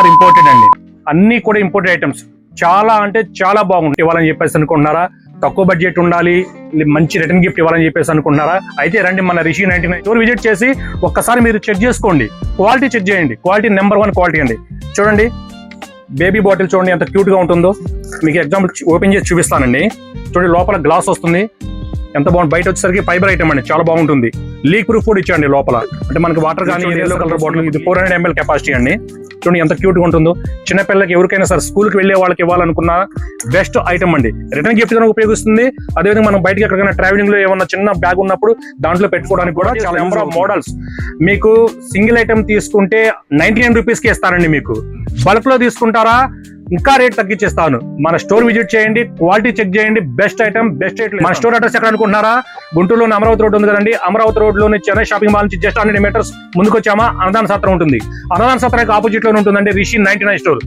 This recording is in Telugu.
ఇంపోర్టెడ్ అండి, అన్ని కూడా ఇంపోర్టెడ్ ఐటమ్స్. చాలా అంటే చాలా బాగుంటాయి ఇవ్వాలని చెప్పేసి అనుకుంటున్నారా? తక్కువ బడ్జెట్ ఉండాలి, మంచి రిటర్న్ గిఫ్ట్ ఇవ్వాలని చెప్పేసి అనుకుంటున్నారా? అయితే రండి మన రిషి 99 స్టోర్ విజిట్ చేసి ఒక్కసారి మీరు చెక్ చేసుకోండి, క్వాలిటీ చెక్ చేయండి. క్వాలిటీ నెంబర్ 1 క్వాలిటీ అండి. చూడండి బేబీ బాటిల్ చూడండి ఎంత క్యూట్ గా ఉంటుందో. మీకు ఎగ్జాంపుల్ ఓపెన్ చేసి చూపిస్తానండి. చూడండి లోపల గ్లాస్ వస్తుంది, ఎంత బాగుంది. బయట వచ్చేసరికి ఫైబర్ ఐటమ్ అండి, చాలా బాగుంటుంది. లీక్ ప్రూఫ్ కూడా ఇచ్చాండి లోపల, అంటే మనకి వాటర్ కానీ ఎల్లో కలర్ బాటిల్. ఇది 400 ml కెపాసిటీ అండి. చూడండి ఎంత క్యూట్ గా ఉంటుందో. చిన్నపిల్లలకి ఎవరికైనా సరే స్కూల్కి వెళ్ళే వాళ్ళకి ఇవ్వాలనుకున్న బెస్ట్ ఐటమ్ అండి. రిటర్న్ గిఫ్ట్ గా ఉపయోగిస్తుంది. అదేవిధంగా మనం బయటకి ఎక్కడికైనా ట్రావెలింగ్ లో ఏమన్నా చిన్న బ్యాగ్ ఉన్నప్పుడు దాంట్లో పెట్టుకోవడానికి కూడా చాలా నెంబర్ ఆఫ్ మోడల్స్. మీకు సింగిల్ ఐటమ్ తీసుకుంటే 99 రూపీస్ కి ఇస్తానండి. మీకు బల్క్ లో తీసుకుంటారా ఇంకా రేట్ తగ్గించేస్తాను. మన స్టోర్ విజిట్ చేయండి, క్వాలిటీ చెక్ చేయండి. Best item best rate. మన స్టోర్ అడ్రస్ ఎక్కడ అనుకుంటున్నారా? గుంటూరులోని అమరావతి రోడ్ ఉంది కదండి. అమరావతి రోడ్ లోని చెన్నై షాపింగ్ మాల్ నుంచి జస్ట్ 100 మీటర్స్ ముందుకు వచ్చామా అన్నదాన సత్రం ఉంటుంది. అన్నదాన సత్రానికి ఆపోజిట్ లోనే ఉంటుందండి రిషి 99 స్టోర్.